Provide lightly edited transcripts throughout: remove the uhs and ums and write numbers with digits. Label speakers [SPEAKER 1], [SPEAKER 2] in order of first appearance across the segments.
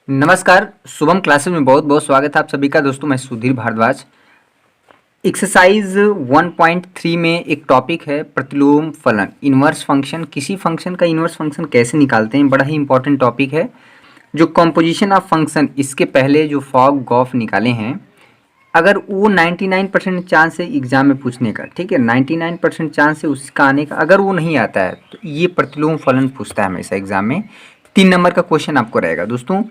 [SPEAKER 1] नमस्कार। शुभम क्लासेस में बहुत बहुत स्वागत है आप सभी का। दोस्तों मैं सुधीर भारद्वाज। एक्सरसाइज 1.3 में एक टॉपिक है प्रतिलोम फलन, इन्वर्स फंक्शन। किसी फंक्शन का इन्वर्स फंक्शन कैसे निकालते हैं, बड़ा ही इंपॉर्टेंट टॉपिक है। जो कॉम्पोजिशन ऑफ फंक्शन, इसके पहले जो फॉग गॉफ निकाले हैं, अगर वो 99% चांस है एग्जाम में पूछने का, ठीक है, 99% चांस है उसका आने का। अगर वो नहीं आता है तो ये प्रतिलोम फलन पूछता है हमेशा एग्जाम में। 3 नंबर का क्वेश्चन आपको रहेगा। दोस्तों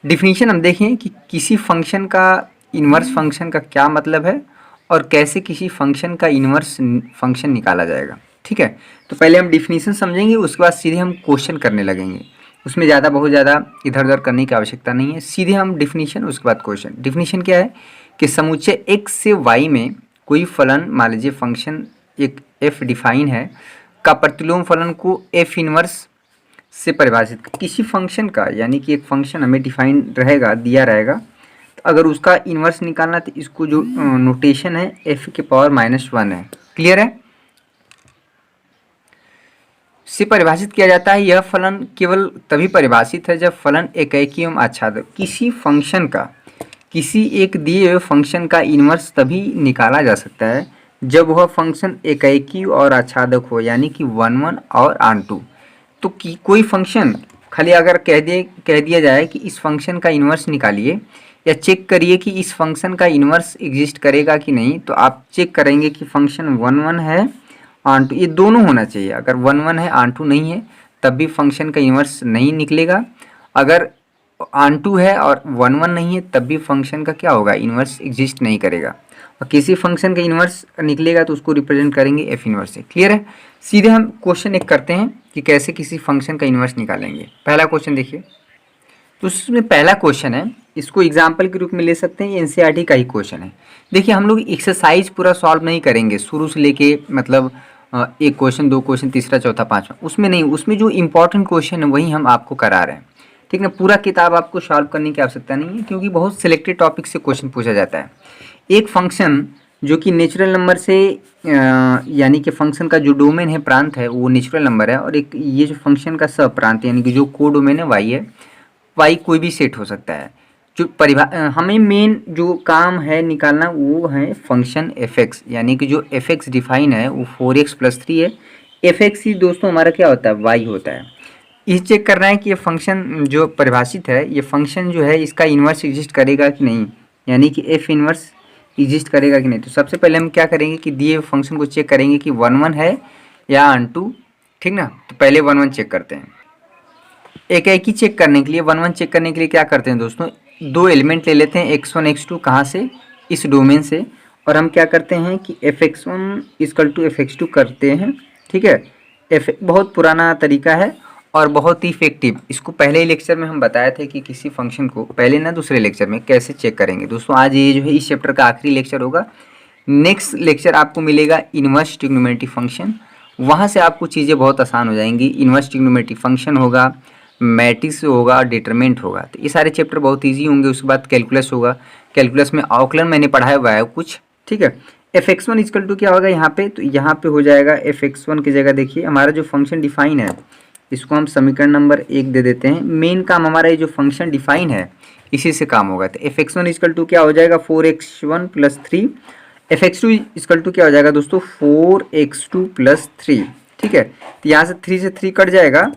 [SPEAKER 1] डिफिनीशन हम देखें कि किसी फंक्शन का इन्वर्स फंक्शन का क्या मतलब है और कैसे किसी फंक्शन का इन्वर्स फंक्शन निकाला जाएगा। ठीक है, तो पहले हम डिफिनीशन समझेंगे, उसके बाद सीधे हम क्वेश्चन करने लगेंगे। उसमें बहुत ज़्यादा इधर उधर करने की आवश्यकता नहीं है, सीधे हम डिफिनीशन उसके बाद क्वेश्चन। डिफिनीशन क्या है कि समुच्चय x से y में कोई फलन, मान लीजिए फंक्शन एक f डिफाइन है, का प्रतिलोम फलन को f इनवर्स से परिभाषित किसी फंक्शन का, यानी कि एक फंक्शन हमें डिफाइन रहेगा, दिया रहेगा, तो अगर उसका इन्वर्स निकालना तो इसको जो नोटेशन है f⁻⁻1 है। क्लियर है, से परिभाषित किया जाता है। यह फलन केवल तभी परिभाषित है जब फलन एकाकी एवं आच्छादक, किसी फंक्शन का, किसी एक दिए हुए फंक्शन का इन्वर्स तभी निकाला जा सकता है जब वह फंक्शन एकाकी और आच्छादक हो, यानी कि 1 1 और ऑन टू। तो कोई फंक्शन खाली अगर कह दिया जाए कि इस फंक्शन का इन्वर्स निकालिए या चेक करिए कि इस फंक्शन का इन्वर्स एग्जिस्ट करेगा कि नहीं, तो आप चेक करेंगे कि फंक्शन 1 1 है, ऑन टू, ये दोनों होना चाहिए। अगर 1 1 है, ऑन टू नहीं है, तब भी फंक्शन का इन्वर्स नहीं निकलेगा। अगर ऑन टू है और 1 1 नहीं है, तब भी फंक्शन का क्या होगा, इन्वर्स एग्जिस्ट नहीं करेगा। और किसी फंक्शन का इन्वर्स निकलेगा तो उसको रिप्रेजेंट करेंगे एफ इन्वर्स से। क्लियर है, सीधे हम क्वेश्चन एक करते हैं कि कैसे किसी फंक्शन का इन्वर्स निकालेंगे। पहला क्वेश्चन देखिए, तो उसमें पहला क्वेश्चन है, इसको एग्जाम्पल के रूप में ले सकते हैं, ये एनसीईआरटी का ही क्वेश्चन है। देखिए हम लोग एक्सरसाइज पूरा सॉल्व नहीं करेंगे शुरू से लेके, मतलब एक क्वेश्चन, 2 क्वेश्चन, तीसरा चौथा पांचवा, उसमें नहीं। उसमें जो इंपॉर्टेंट क्वेश्चन है वही हम आपको करा रहे हैं, ठीक ना। पूरा किताब आपको सॉल्व करने की आवश्यकता नहीं है, क्योंकि बहुत सिलेक्टेड टॉपिक से क्वेश्चन पूछा जाता है। एक फंक्शन जो कि नेचुरल नंबर से, यानी कि फंक्शन का जो डोमेन है, प्रांत है, वो नेचुरल नंबर है, और एक ये जो फंक्शन का सब प्रांत यानी कि जो को डोमेन है वाई है, वाई कोई भी सेट हो सकता है। जो हमें मेन जो काम है निकालना वो है फंक्शन एफ एक्स, यानी कि जो एफ एक्स डिफाइन है वो 4x+3 है। एफ एक्स ही दोस्तों हमारा क्या होता है, वाई होता है। ये चेक करना है कि ये फंक्शन जो परिभाषित है, ये फंक्शन जो है इसका इन्वर्स एग्जिस्ट करेगा कि नहीं, यानी कि एफ इन्वर्स एग्जिस्ट करेगा कि नहीं। तो सबसे पहले हम क्या करेंगे कि दिए फंक्शन को चेक करेंगे कि 1 1 है या ऑन टू, ठीक ना। तो पहले 1 1 चेक करते हैं। एक ही चेक करने के लिए, 1 1 चेक करने के लिए क्या करते हैं दोस्तों, 2 एलिमेंट ले लेते हैं, x1 x2, कहाँ से, इस डोमेन से, और हम क्या करते हैं कि fx1 = fx2 करते हैं, ठीक है। बहुत पुराना तरीका है और बहुत ही इफेक्टिव। इसको पहले ही लेक्चर में हम बताए थे कि किसी फंक्शन को पहले ना दूसरे लेक्चर में कैसे चेक करेंगे। दोस्तों आज ये जो है इस चैप्टर का आखिरी लेक्चर होगा। नेक्स्ट लेक्चर आपको मिलेगा इन्वर्स ट्रिग्नोमेट्रिक फंक्शन, वहाँ से आपको चीज़ें बहुत आसान हो जाएंगी। इन्वर्स ट्रिग्नोमेट्रिक फंक्शन होगा, मैट्रिक्स होगा और डिटरमिनेंट होगा, तो ये सारे चैप्टर बहुत ईजी होंगे। उसके बाद कैलकुलस होगा, कैलकुलस में अवकलन मैंने पढ़ाया हुआ है कुछ, ठीक है। fx1 = क्या होगा यहाँ पे, तो यहाँ पे हो जाएगा fx1 की जगह देखिए हमारा जो फंक्शन डिफाइन है, इसको हम समीकरण नंबर 1 दे देते हैं। मेन काम हमारा ये जो फंक्शन डिफाइन है इसी से काम होगा। तो fx1 = क्या हो जाएगा, 4x1+3। fx2 = क्या हो जाएगा दोस्तों, 4x2+3, ठीक है। तो यहाँ से 3 से 3 कट जाएगा,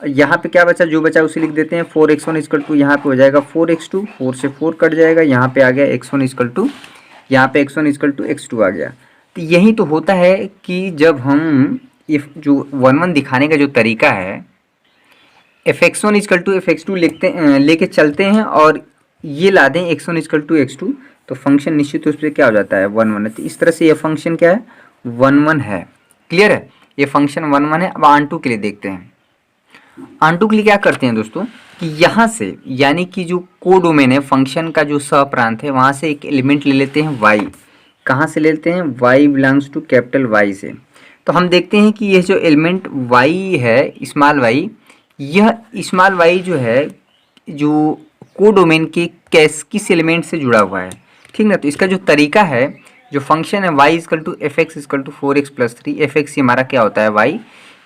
[SPEAKER 1] यहाँ पे क्या बचा, जो बचा उसे लिख देते हैं। 4x1 = यहाँ पे हो जाएगा 4x2, 4 से 4 कट जाएगा, यहाँ पे आ गया x1 = यहाँ पे x1 = x2 आ गया। तो यही तो होता है कि जब हम ये जो 1 1 दिखाने का जो तरीका है, fx1 = fx2 लेके चलते हैं और ये ला दें x1 = x2, तो फंक्शन निश्चित रूप से क्या हो जाता है, 1 1 है। तो इस तरह से ये फंक्शन क्या है, 1 1 है। क्लियर है, ये फंक्शन 1 1 है। अब ऑन टू के लिए देखते हैं। ऑन टू के लिए क्या करते हैं दोस्तों कि यहाँ से, यानी कि जो को डोमेन है फंक्शन का, जो सहप्रांत है, वहाँ से एक एलिमेंट ले लेते हैं y। कहाँ से ले लेते हैं, y belongs to capital Y से। तो हम देखते हैं कि ये जो एलिमेंट y है, स्मॉल y, यह स्मॉल y जो है, जो को डोमेन के किस एलिमेंट से जुड़ा हुआ है, ठीक ना। तो इसका जो तरीका है, जो फंक्शन है y = fx = 4x+3, fx हमारा क्या होता है y,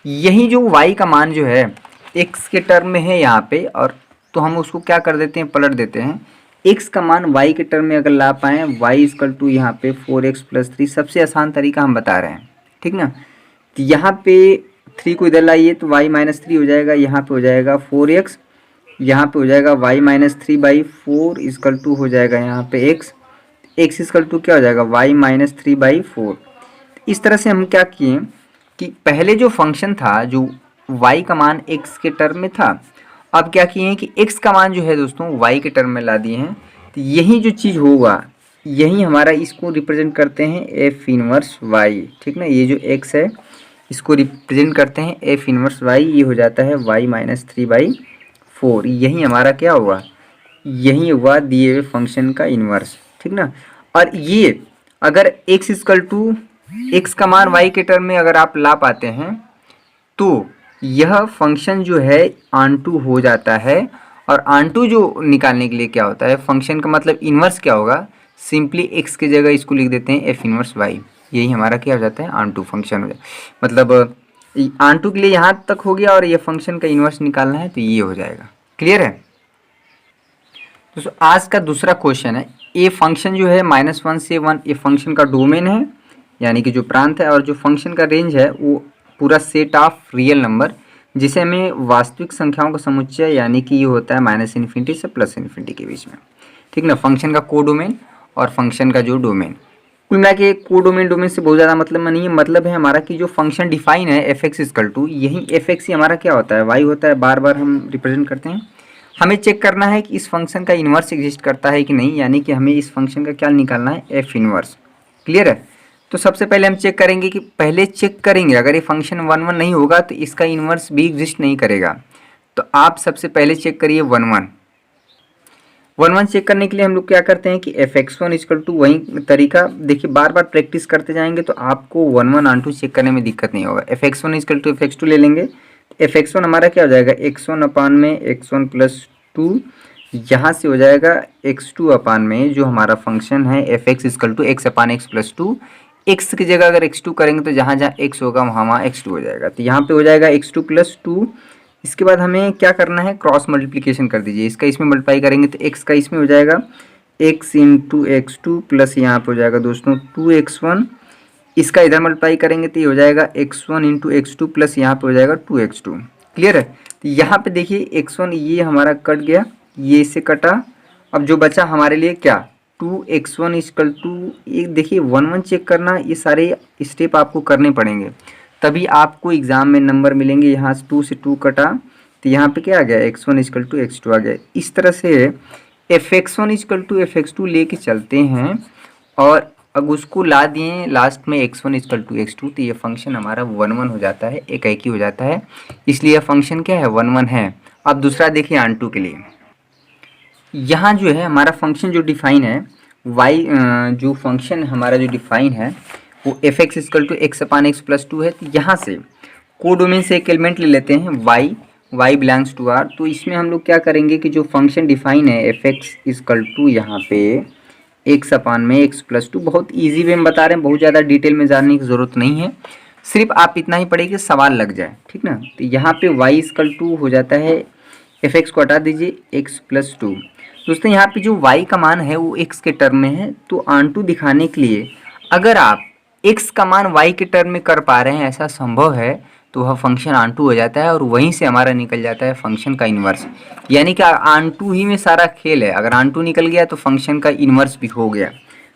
[SPEAKER 1] यही जो y का मान जो है x के टर्म में है यहाँ पे, और तो हम उसको क्या कर देते हैं, पलट देते हैं। x का मान y के टर्म में अगर ला पाएँ, y इक्वल टू यहाँ पे 4x+3, सबसे आसान तरीका हम बता रहे हैं, ठीक ना। तो यहाँ पे 3 को इधर लाइए तो y-3 हो जाएगा, यहाँ पे हो जाएगा 4x, यहाँ पे हो जाएगा y-3/4 इक्वल टू हो जाएगा यहाँ पे x इक्वल टू क्या हो जाएगा y-3/4। इस तरह से हम क्या किए कि पहले जो फंक्शन था, जो y का मान x के टर्म में था, अब क्या किए हैं कि x का मान जो है दोस्तों y के टर्म में ला दिए हैं। तो यही जो चीज़ होगा, यही हमारा इसको रिप्रेजेंट करते हैं f इनवर्स y, ठीक ना। ये जो x है इसको रिप्रेजेंट करते हैं f इनवर्स y, ये हो जाता है y-3/4। यही हमारा क्या हुआ, यही हुआ दिए हुए फंक्शन का इन्वर्स, ठीक ना। और ये अगर x इक्वल टू x का मान y के टर्म में अगर आप ला पाते हैं तो यह फंक्शन जो है ऑनटू हो जाता है। और ऑनटू जो निकालने के लिए क्या होता है, फंक्शन का मतलब इन्वर्स क्या होगा, सिंपली x की जगह इसको लिख देते हैं f इनवर्स y। यही हमारा क्या हो जाता है, ऑनटू फंक्शन हो जाता है। मतलब ऑनटू के लिए यहाँ तक हो गया और ये फंक्शन का इन्वर्स निकालना है तो ये हो जाएगा। क्लियर है दोस्तों। आज का दूसरा क्वेश्चन है, ए फंक्शन जो है -1 से 1, ये फंक्शन का डोमेन है, यानी कि जो प्रांत है, और जो फंक्शन का रेंज है वो पूरा सेट ऑफ रियल नंबर, जिसे हमें वास्तविक संख्याओं का समुच्चय, यानी कि ये होता है -∞ से +∞ के बीच में, ठीक ना। फंक्शन का कोडोमेन और फंक्शन का जो डोमेन, कुल मिला के कोडोमेन से बहुत ज़्यादा मतलब नहीं है। मतलब है हमारा कि जो फंक्शन डिफाइन है f(x) इक्वल टू, यही f(x) ही हमारा क्या होता है, y होता है, बार बार हम रिप्रेजेंट करते हैं। हमें चेक करना है कि इस फंक्शन का इन्वर्स एग्जिस्ट करता है कि नहीं, यानी कि हमें इस फंक्शन का क्या निकालना है, f इन्वर्स। क्लियर है। तो सबसे पहले हम चेक करेंगे कि पहले चेक करेंगे अगर ये फंक्शन 1 1 नहीं होगा तो इसका इन्वर्स भी एग्जिस्ट नहीं करेगा। तो आप सबसे पहले चेक करिए 1 1 1 1 चेक करने के लिए हम लोग क्या करते हैं कि f(x1) इक्वल टू, वही तरीका देखिए, बार बार प्रैक्टिस करते जाएंगे तो आपको 1 1 ऑन टू चेक करने में दिक्कत नहीं होगा। f(x1) इक्वल टू f(x2) ले लेंगे, f(x1) हमारा क्या हो जाएगा, x1 अपान में x1 प्लस 2, यहाँ से हो जाएगा x2 अपान में जो हमारा फंक्शन है f(x) equal to x upon x plus 2। x की जगह अगर x2 करेंगे तो जहाँ जहाँ x होगा वहाँ x2 हो जाएगा, तो यहाँ पे हो जाएगा x2 प्लस 2। इसके बाद हमें क्या करना है, क्रॉस मल्टीप्लिकेशन कर दीजिए, इसका इसमें मल्टीप्लाई करेंगे तो x का इसमें हो जाएगा x इंटू x2 प्लस यहाँ पे हो जाएगा दोस्तों 2x1, इसका इधर मल्टीप्लाई करेंगे तो ये हो जाएगा x1 इंटू x2 प्लस यहाँ पे हो जाएगा 2x2। क्लियर है। तो यहाँ पे देखिए x1 ये हमारा कट गया, ये इससे कटा, अब जो बचा हमारे लिए क्या, 2x1 इक्वल टू, एक देखिए 1 1 चेक करना, ये सारे स्टेप आपको करने पड़ेंगे तभी आपको एग्जाम में नंबर मिलेंगे। यहाँ से 2 से 2 कटा तो यहाँ पे क्या आ गया, x1 इक्वल टू x2 आ गया। इस तरह से f(x1) इक्वल टू f(x2) लेके चलते हैं और अब उसको ला दिए लास्ट में x1 इक्वल टू x2, तो ये फंक्शन हमारा 1 1 हो जाता है, एक ही हो जाता है, इसलिए फंक्शन क्या है, 1 1 है। अब दूसरा देखिए ऑन2 के लिए, यहाँ जो है हमारा फंक्शन जो डिफाइन है y, जो फंक्शन हमारा जो डिफाइन है वो f(x) equal to x upon x plus 2 है। तो यहाँ से कोडोमेन से एक एलिमेंट ले लेते हैं y बिलोंग्स टू r। तो इसमें हम लोग क्या करेंगे कि जो फंक्शन डिफाइन है f(x) इक्वल टू यहाँ पे x अपान में x प्लस 2, बहुत ईजी वे में बता रहे हैं, बहुत ज़्यादा डिटेल में जानने की ज़रूरत नहीं है, सिर्फ आप इतना ही पढ़िए कि सवाल लग जाए, ठीक ना। तो यहाँ पे y इक्वल टू हो जाता है, f(x) को हटा दीजिए, x प्लस 2। दोस्तों यहाँ पे जो y का मान है वो x के टर्म में है, तो ऑन2 दिखाने के लिए अगर आप x का मान y के टर्म में कर पा रहे हैं, ऐसा संभव है, तो वह फंक्शन ऑन2 हो जाता है और वहीं से हमारा निकल जाता है फंक्शन का इन्वर्स। यानी कि ऑन2 ही में सारा खेल है, अगर ऑन2 निकल गया तो फंक्शन का इन्वर्स भी हो गया।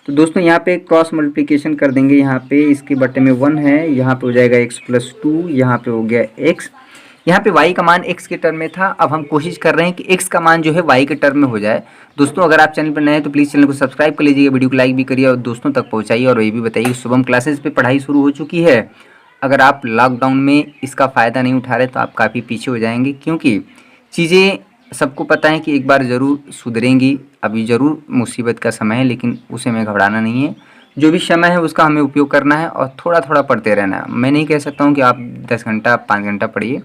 [SPEAKER 1] तो दोस्तों यहाँ पे क्रॉस मल्टीप्लिकेशन कर देंगे, यहाँ पे इसके बटे में 1 है, यहाँ पे हो जाएगा x प्लस 2, यहाँ पे हो गया x, यहाँ पे y का मान x के टर्म में था। अब हम कोशिश कर रहे हैं कि x का मान जो है y के टर्म में हो जाए। दोस्तों अगर आप चैनल पर नए हैं तो प्लीज़ चैनल को सब्सक्राइब कर लीजिए, वीडियो को लाइक भी करिए और दोस्तों तक पहुँचाइए। और ये भी बताइए शुभम क्लासेस पे पढ़ाई शुरू हो चुकी है, अगर आप लॉकडाउन में इसका फ़ायदा नहीं उठा रहे तो आप काफ़ी पीछे हो जाएंगे, क्योंकि चीज़ें सबको पता है कि एक बार ज़रूर सुधरेंगी। अभी ज़रूर मुसीबत का समय है, लेकिन उसे हमें घबराना नहीं है, जो भी समय है उसका हमें उपयोग करना है और थोड़ा थोड़ा पढ़ते रहना है। मैं नहीं कह सकता हूँ कि आप 10 घंटा 5 घंटा पढ़िए,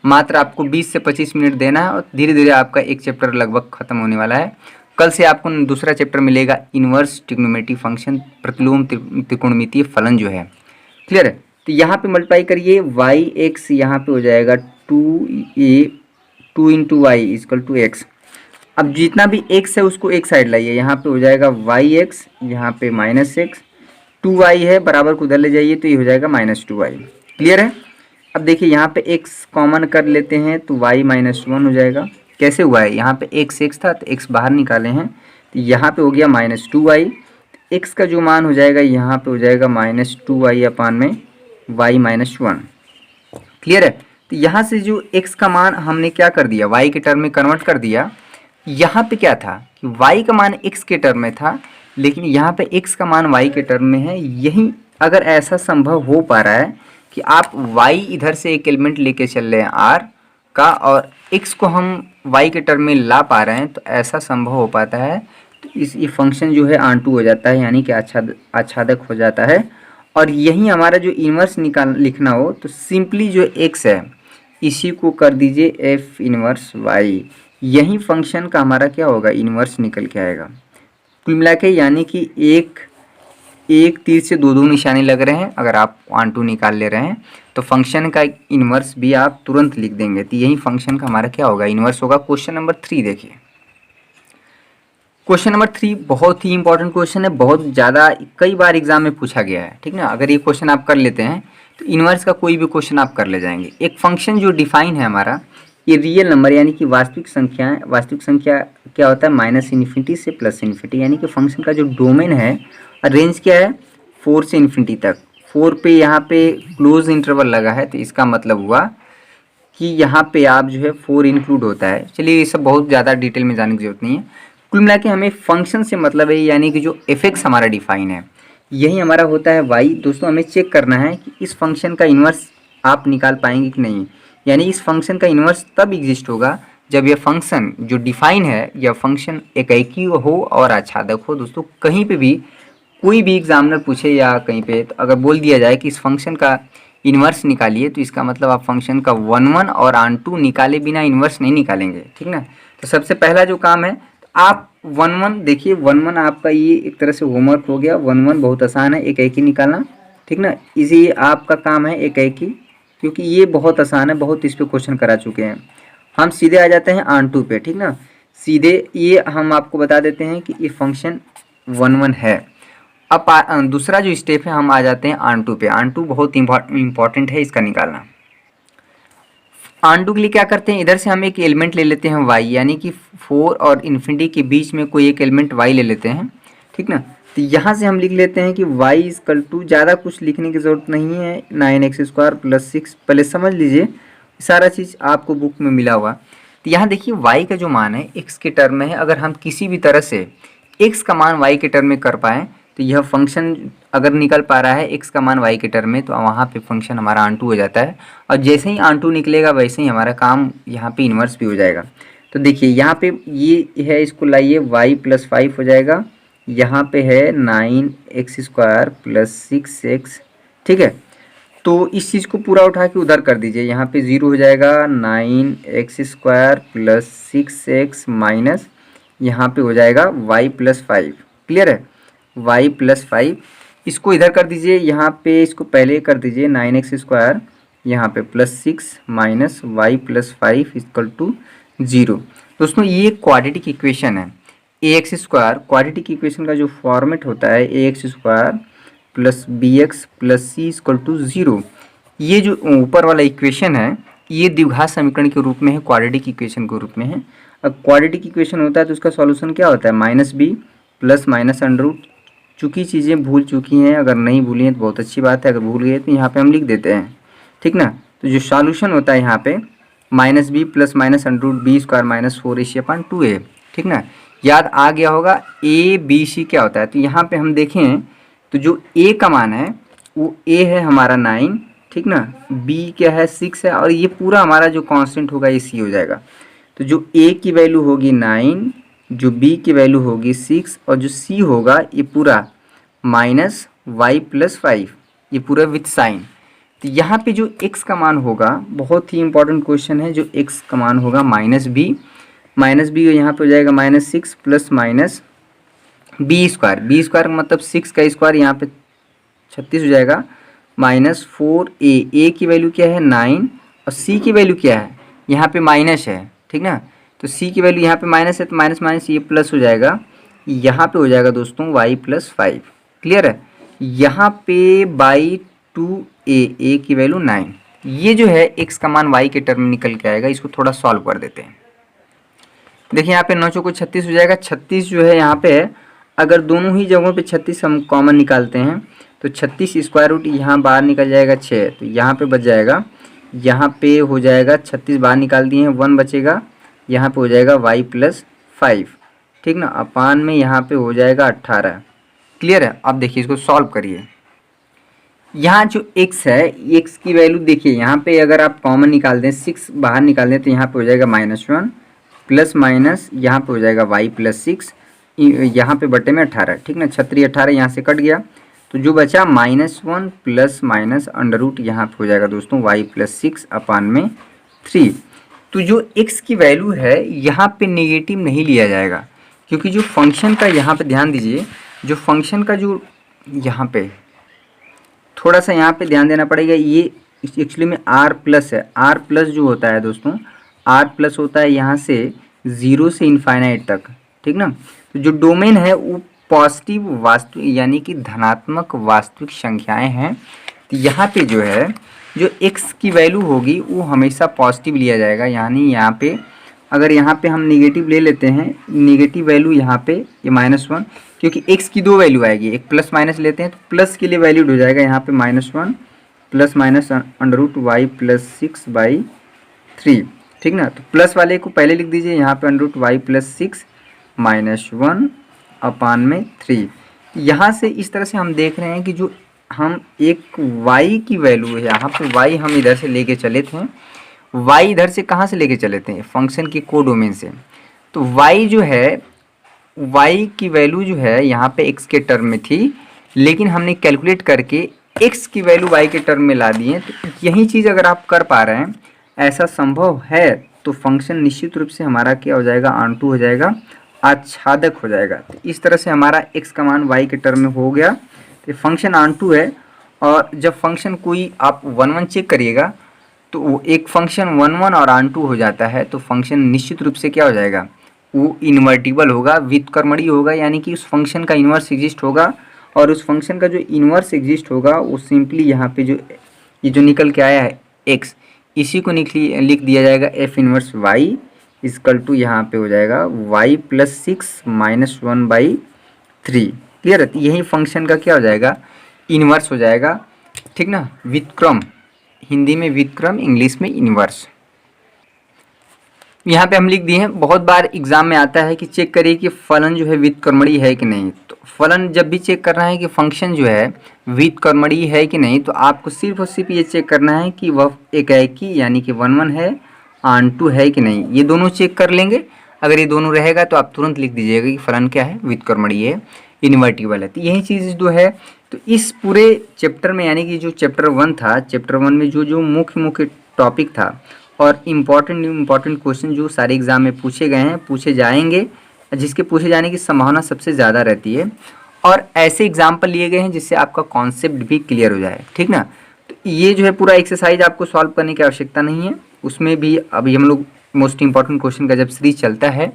[SPEAKER 1] मात्र आपको 20 से 25 मिनट देना है और धीरे धीरे आपका एक चैप्टर लगभग ख़त्म होने वाला है। कल से आपको दूसरा चैप्टर मिलेगा, इन्वर्स ट्रिग्नोमेट्री फंक्शन, प्रतिलोम त्रिकोणमितीय फलन जो है। क्लियर है। तो यहाँ पे मल्टीप्लाई करिए y x, यहाँ पे हो जाएगा 2 into Y equal to x। अब जितना भी x है उसको एक साइड लाइए, यहाँ पे हो जाएगा वाई एक्स, यहाँ पे माइनस एक्स, 2y है बराबर को उधर ले जाइए तो ये हो जाएगा -2y। क्लियर है। अब देखिए यहाँ पे x कॉमन कर लेते हैं तो y -1 हो जाएगा। कैसे हुआ है, यहाँ पे x था तो x बाहर निकाले हैं तो यहाँ पे हो गया -2y। x का जो मान हो जाएगा यहाँ पे हो जाएगा -2y अपान में y -1। क्लियर है। तो यहाँ से जो x का मान हमने क्या कर दिया, y के टर्म में कन्वर्ट कर दिया। यहाँ पे क्या था कि y का मान x के टर्म में था, लेकिन यहाँ पे x का मान y के टर्म में है। यही अगर ऐसा संभव हो पा रहा है कि आप y इधर से एक एलिमेंट लेके चल रहे हैं r का और x को हम y के टर्म में ला पा रहे हैं, तो ऐसा संभव हो पाता है। तो ये फंक्शन जो है आंटू हो जाता है, यानी कि आच्छादक हो जाता है। और यही हमारा जो इन्वर्स लिखना हो तो सिंपली जो x है इसी को कर दीजिए f इन्वर्स y। यही फंक्शन का हमारा क्या होगा, इन्वर्स निकल के आएगा। कुल मिला के यानी कि एक तीर से दो निशाने लग रहे हैं। अगर आप 1 2 निकाल ले रहे हैं तो फंक्शन का इन्वर्स भी आप तुरंत लिख देंगे। तो यही फंक्शन का हमारा क्या होगा, इन्वर्स होगा। क्वेश्चन नंबर 3 देखिए। क्वेश्चन नंबर 3 बहुत ही इंपॉर्टेंट क्वेश्चन है, बहुत ज़्यादा कई बार एग्जाम में पूछा गया है, ठीक ना। अगर ये क्वेश्चन आप कर लेते हैं तो इन्वर्स का कोई भी क्वेश्चन आप कर ले जाएंगे। एक फंक्शन जो डिफाइन है हमारा, ये रियल नंबर यानी कि वास्तविक संख्या है। वास्तविक संख्या क्या होता है, -∞ से +∞, यानी कि फंक्शन का जो डोमेन है रेंज क्या है 4 से ∞ तक। 4 पे यहाँ पे क्लोज इंटरवल लगा है तो इसका मतलब हुआ कि यहाँ पे आप जो है 4 इंक्लूड होता है। चलिए ये सब बहुत ज़्यादा डिटेल में जाने की जरूरत नहीं है। कुल मिला के हमें फंक्शन से मतलब है, यानी कि जो एफ हमारा डिफाइन है यही हमारा होता है y। दोस्तों हमें चेक करना है कि इस फंक्शन का इन्वर्स आप निकाल पाएंगे कि नहीं। यानी इस फंक्शन का इन्वर्स तब एग्जिस्ट होगा जब यह फंक्शन जो डिफाइन है यह फंक्शन एकाकी हो और आच्छादक हो। दोस्तों कहीं पे भी कोई भी एग्जामिनर पूछे या कहीं पे तो अगर बोल दिया जाए कि इस फंक्शन का इन्वर्स निकालिए तो इसका मतलब आप फंक्शन का 1 और आंटू निकाले बिना इन्वर्स नहीं निकालेंगे, ठीक ना। तो सबसे पहला जो काम है आप 1 देखिए, 1 आपका ये एक तरह से होमवर्क हो गया। 1 बहुत आसान है, एकाकी निकालना, ठीक ना। इसी आपका काम है एकाकी, क्योंकि ये बहुत आसान है, बहुत इस पे क्वेश्चन करा चुके हैं। हम सीधे आ जाते हैं आंटू पे, ठीक ना। सीधे ये हम आपको बता देते हैं कि ये फंक्शन 1 है। अब दूसरा जो स्टेप है हम आ जाते हैं आंटू पे। आंटू बहुत इंपॉर्टेंट है इसका निकालना। आंटू के लिए क्या करते हैं, इधर से हम एक एलिमेंट ले लेते हैं y, यानी कि 4 और इन्फिनिटी के बीच में कोई एक एलिमेंट y ले लेते हैं, ठीक ना। तो यहाँ से हम लिख लेते हैं कि y = ज़्यादा कुछ लिखने की ज़रूरत नहीं है, 9x² + 6। पहले समझ लीजिए सारा चीज़ आपको बुक में मिला हुआ। तो यहाँ देखिए y का जो मान है x के टर्म में है। अगर हम किसी भी तरह से x का मान y के टर्म में कर पाएँ तो यह फंक्शन अगर निकल पा रहा है x का मान y के टर्म में तो वहाँ पे फंक्शन हमारा आंटू हो जाता है। और जैसे ही आंटू निकलेगा वैसे ही हमारा काम यहाँ पे इन्वर्स भी हो जाएगा। तो देखिए यहाँ पे ये है, इसको लाइए y + 5 हो जाएगा। यहाँ पे है 9x² + 6x, ठीक है। तो इस चीज़ को पूरा उठा के उधर कर दीजिए, यहाँ पे 0 हो जाएगा। 9x² + 6x माइनस यहाँ पे हो जाएगा y + 5। क्लियर है, y + 5 इसको इधर कर दीजिए। यहाँ पे इसको पहले कर दीजिए 9x² यहाँ पे +6 माइनस y + 5 = 0। दोस्तों ये क्वाड्रेटिक इक्वेशन है। ax² क्वाड्रेटिक इक्वेशन का जो फॉर्मेट होता है ax² + bx + c = 0। ये जो ऊपर वाला इक्वेशन है ये द्विघात समीकरण के रूप में है, क्वाड्रेटिक इक्वेशन के रूप में है। अब क्वाड्रेटिक इक्वेशन होता है तो उसका सॉल्यूशन क्या होता है, -b + -√। चूँकि चीज़ें भूल चुकी हैं, अगर नहीं भूली हैं तो बहुत अच्छी बात है, अगर भूल गए तो यहाँ पे हम लिख देते हैं, ठीक ना। तो जो सॉल्यूशन होता है यहाँ पे -b + -√b² - 4ac/2a, ठीक ना। याद आ गया होगा a b c क्या होता है। तो यहाँ पे हम देखें तो जो a का मान है वो a है हमारा 9, ठीक ना। b क्या है 6 है, और ये पूरा हमारा जो कांस्टेंट होगा ये c हो जाएगा। तो जो a की वैल्यू होगी 9, जो b की वैल्यू होगी 6 और जो c होगा ये पूरा -y + 5, ये पूरा विथ साइन। तो यहाँ पे जो x का मान होगा, बहुत ही इंपॉर्टेंट क्वेश्चन है, जो x का मान होगा -b यहाँ पे हो जाएगा -6 + -b² b² मतलब 6 का स्क्वायर, यहाँ पे 36 हो जाएगा, -4a। a की वैल्यू क्या है 9 और c की वैल्यू क्या है यहाँ पे माइनस है, ठीक ना। तो सी की वैल्यू यहाँ पे माइनस है तो माइनस माइनस ये प्लस हो जाएगा, यहाँ पे हो जाएगा दोस्तों y प्लस 5। क्लियर है। यहाँ पे बाई 2a की वैल्यू 9, ये जो है x का मान y के टर्म में निकल के आएगा। इसको थोड़ा सॉल्व कर देते हैं। देखिए यहाँ पे 9 चौको 36 हो जाएगा। 36 जो है यहाँ पे है, अगर दोनों ही जगहों पे 36 हम कॉमन निकालते हैं तो 36 स्क्वायर रूट यहाँ बाहर निकल जाएगा 6, तो यहाँ पे बच जाएगा, यहाँ पे हो जाएगा 36 बाहर निकाल दिए हैं 1 बचेगा, यहाँ पे हो जाएगा y प्लस 5, ठीक ना, अपान में यहाँ पे हो जाएगा 18। क्लियर है। अब देखिए इसको सॉल्व करिए। यहाँ जो x है, x की वैल्यू देखिए यहाँ पे अगर आप कॉमन निकाल दें 6 बाहर निकाल दें तो यहाँ पे हो जाएगा -1 प्लस माइनस यहाँ पे हो जाएगा y प्लस 6, यहाँ पे बटे में 18, ठीक ना, 36 18 यहाँ से कट गया तो जो बचा -1 प्लस माइनस अंडर रूट यहाँ पे हो जाएगा दोस्तों y प्लस 6 अपान में 3। तो जो x की वैल्यू है यहाँ पे नेगेटिव नहीं लिया जाएगा, क्योंकि जो फंक्शन का यहाँ पे ध्यान दीजिए, जो फंक्शन का जो यहाँ पे थोड़ा सा यहाँ पे ध्यान देना पड़ेगा, ये एक्चुअली में r प्लस है। r प्लस जो होता है दोस्तों, r प्लस होता है यहाँ से 0 से इनफाइनाइट तक, ठीक ना। तो जो डोमेन है वो पॉजिटिव वास्तविक यानी कि धनात्मक वास्तविक संख्याएं हैं। तो यहाँ पे जो है जो x की वैल्यू होगी वो हमेशा पॉजिटिव लिया जाएगा, यानी यहाँ पे अगर यहाँ पे हम नेगेटिव ले लेते हैं, नेगेटिव वैल्यू यहाँ पे ये -1, क्योंकि x की दो वैल्यू आएगी, एक प्लस माइनस लेते हैं तो प्लस के लिए वैल्यूड हो जाएगा यहाँ पे -1 plus minus under root y plus 6/3, ठीक ना। तो प्लस वाले को पहले लिख दीजिए, यहाँ पे अंडर रूट y प्लस 6 -1 अपान में 3। यहाँ से इस तरह से हम देख रहे हैं कि जो हम एक y की वैल्यू है, यहाँ पे y हम इधर से लेके चले थे, y इधर से कहाँ से लेके चले थे, फंक्शन की कोडोमेन से। तो y जो है, y की वैल्यू जो है यहाँ पे x के टर्म में थी, लेकिन हमने कैलकुलेट करके x की वैल्यू y के टर्म में ला दिए। तो यही चीज़ अगर आप कर पा रहे हैं, ऐसा संभव है, तो फंक्शन निश्चित रूप से हमारा क्या हो जाएगा, आंटू हो जाएगा, आच्छादक हो जाएगा। तो इस तरह से हमारा x का मान y के टर्म में हो गया, तो फंक्शन आंटू है। और जब फंक्शन कोई आप 1 1 चेक करिएगा तो वो एक फंक्शन 1 1 और आंटू हो जाता है, तो फंक्शन निश्चित रूप से क्या हो जाएगा, वो इन्वर्टिबल होगा, व्युत्क्रमणीय होगा, यानी कि उस फंक्शन का इन्वर्स एग्जिस्ट होगा। और उस फंक्शन का जो इन्वर्स एग्जिस्ट होगा वो सिंपली यहाँ पे जो ये जो निकल के आया है x, इसी को लिख दिया जाएगा f inverse y equal to यहाँ पे हो जाएगा y प्लस 6 -1/3। क्लियर है। यही फंक्शन का क्या हो जाएगा, इन्वर्स हो जाएगा, ठीक ना, व्युत्क्रम, हिंदी में व्युत्क्रम, इंग्लिश में इन्वर्स। यहाँ पे हम लिख दिए हैं। बहुत बार एग्जाम में आता है कि चेक करिए कि फलन जो है व्युत्क्रमणीय है कि नहीं। तो फलन जब भी चेक करना है कि फंक्शन जो है व्युत्क्रमणीय है कि नहीं, तो आपको सिर्फ और सिर्फ ये चेक करना है कि वह एकाएकी यानी कि 1 1 है, आंटू है कि नहीं, ये दोनों चेक कर लेंगे। अगर ये दोनों रहेगा तो आप तुरंत लिख दीजिएगा कि फलन क्या है, व्युत्क्रमणीय है, इन्वर्टिबल है। तो यही चीज़ जो है, तो इस पूरे चैप्टर में यानी कि जो चैप्टर 1 था, चैप्टर 1 में जो मुख्य टॉपिक था और इम्पॉर्टेंट क्वेश्चन जो सारे एग्जाम में पूछे गए हैं, पूछे जाएंगे, जिसके पूछे जाने की संभावना सबसे ज़्यादा रहती है, और ऐसे एग्जाम्पल लिए गए हैं जिससे आपका कॉन्सेप्ट भी क्लियर हो जाए, ठीक ना। तो ये जो है पूरा एक्सरसाइज आपको सॉल्व करने की आवश्यकता नहीं है, उसमें भी अभी हम लोग मोस्ट इंपॉर्टेंट क्वेश्चन का जब सीरीज चलता है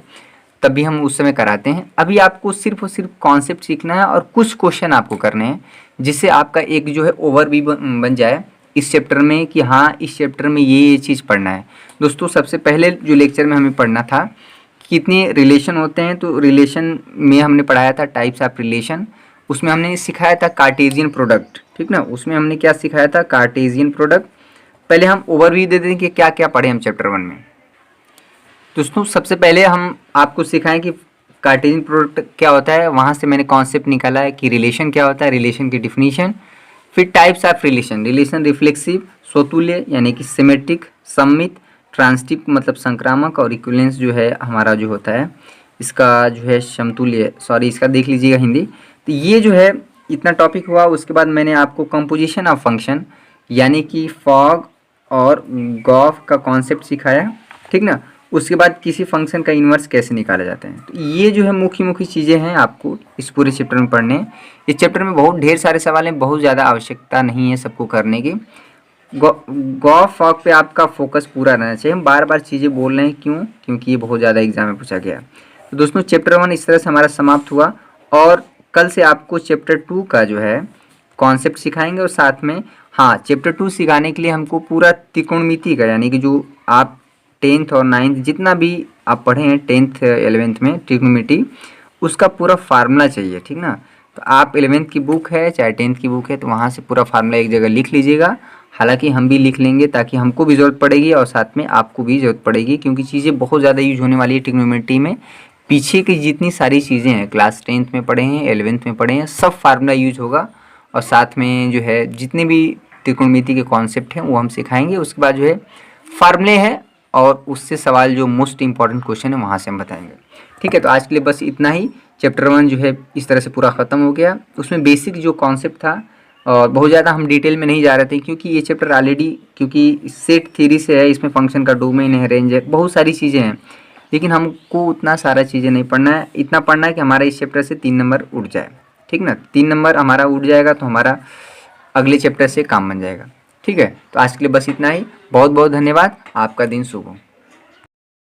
[SPEAKER 1] तभी हम उस समय कराते हैं। अभी आपको सिर्फ और सिर्फ कॉन्सेप्ट सीखना है और कुछ क्वेश्चन आपको करने हैं, जिससे आपका एक जो है ओवरव्यू बन जाए इस चैप्टर में कि हाँ इस चैप्टर में ये चीज़ पढ़ना है। दोस्तों सबसे पहले जो लेक्चर में हमें पढ़ना था कितने रिलेशन होते हैं, तो रिलेशन में हमने पढ़ाया था टाइप्स ऑफ रिलेशन, उसमें हमने सिखाया था कार्टेशियन प्रोडक्ट, ठीक ना। उसमें हमने क्या सिखाया था, कार्टेशियन प्रोडक्ट। पहले हम ओवरव्यू दे दें कि क्या क्या पढ़े हम चैप्टर 1 में। दोस्तों सबसे पहले हम आपको सिखाएं कि कार्टेशियन प्रोडक्ट क्या होता है, वहाँ से मैंने कॉन्सेप्ट निकाला है कि रिलेशन क्या होता है, रिलेशन की डिफिनीशन, फिर types of relation, relation reflexive, स्वतुल्य यानी कि सिमेट्रिक, सममित, ट्रांसिटिव मतलब संक्रामक, और इक्विवेलेंस जो है हमारा जो होता है इसका जो है समतुल्य, सॉरी इसका देख लीजिएगा हिंदी। तो ये जो है इतना टॉपिक हुआ। उसके बाद मैंने आपको कंपोजिशन ऑफ फंक्शन यानी कि फॉग और गॉफ का कॉन्सेप्ट सिखाया, ठीक ना। उसके बाद किसी फंक्शन का इन्वर्स कैसे निकाला जाता है। तो ये जो है मुख्य चीज़ें हैं आपको इस पूरे चैप्टर में पढ़ने। इस चैप्टर में बहुत ढेर सारे सवाल हैं, बहुत ज़्यादा आवश्यकता नहीं है सबको करने की। गौ फॉग पे आपका फोकस पूरा रहना चाहिए। हम बार बार चीज़ें बोल रहे हैं, क्यों? क्योंकि ये बहुत ज़्यादा एग्जाम में पूछा गया। तो दोस्तों चैप्टर 1 इस तरह से हमारा समाप्त हुआ, और कल से आपको चैप्टर 2 का जो है कॉन्सेप्ट सिखाएंगे, और साथ में हाँ, चैप्टर 2 सिखाने के लिए हमको पूरा त्रिकोणमिति का, यानी कि जो आप 10th और 9th जितना भी आप पढ़े हैं 10th 11th में त्रिकोणमिति, उसका पूरा फार्मूला चाहिए, ठीक ना। तो आप 11th की बुक है चाहे 10th की बुक है, तो वहाँ से पूरा फार्मूला एक जगह लिख लीजिएगा। हालांकि हम भी लिख लेंगे, ताकि हमको भी ज़रूरत पड़ेगी और साथ में आपको भी ज़रूरत पड़ेगी, क्योंकि चीज़ें बहुत ज़्यादा यूज होने वाली है ट्रिग्नोमेट्री में। पीछे की जितनी सारी चीज़ें हैं, क्लास 10th में पढ़े हैं, 11th में पढ़े हैं, सब फार्मूला यूज होगा, और साथ में जो है जितने भी त्रिकोणमिति के कॉन्सेप्ट हैं वो हम सिखाएंगे। उसके बाद जो है फार्मूले हैं, और उससे सवाल जो मोस्ट इंपॉर्टेंट क्वेश्चन है वहाँ से हम बताएंगे। ठीक है, तो आज के लिए बस इतना ही। चैप्टर 1 जो है इस तरह से पूरा ख़त्म हो गया। उसमें बेसिक जो कॉन्सेप्ट था, और बहुत ज़्यादा हम डिटेल में नहीं जा रहे थे, क्योंकि ये चैप्टर ऑलरेडी, क्योंकि सेट थ्योरी से है, इसमें फंक्शन का डोमेन है, रेंज है, बहुत सारी चीज़ें हैं, लेकिन हमको उतना सारा चीज़ें नहीं पढ़ना है। इतना पढ़ना है कि हमारा इस चैप्टर से 3 नंबर उठ जाए, ठीक ना। 3 नंबर हमारा उठ जाएगा तो हमारा अगले चैप्टर से काम बन जाएगा। ठीक है, तो आज के लिए बस इतना ही। बहुत बहुत धन्यवाद। आपका दिन शुभ हो।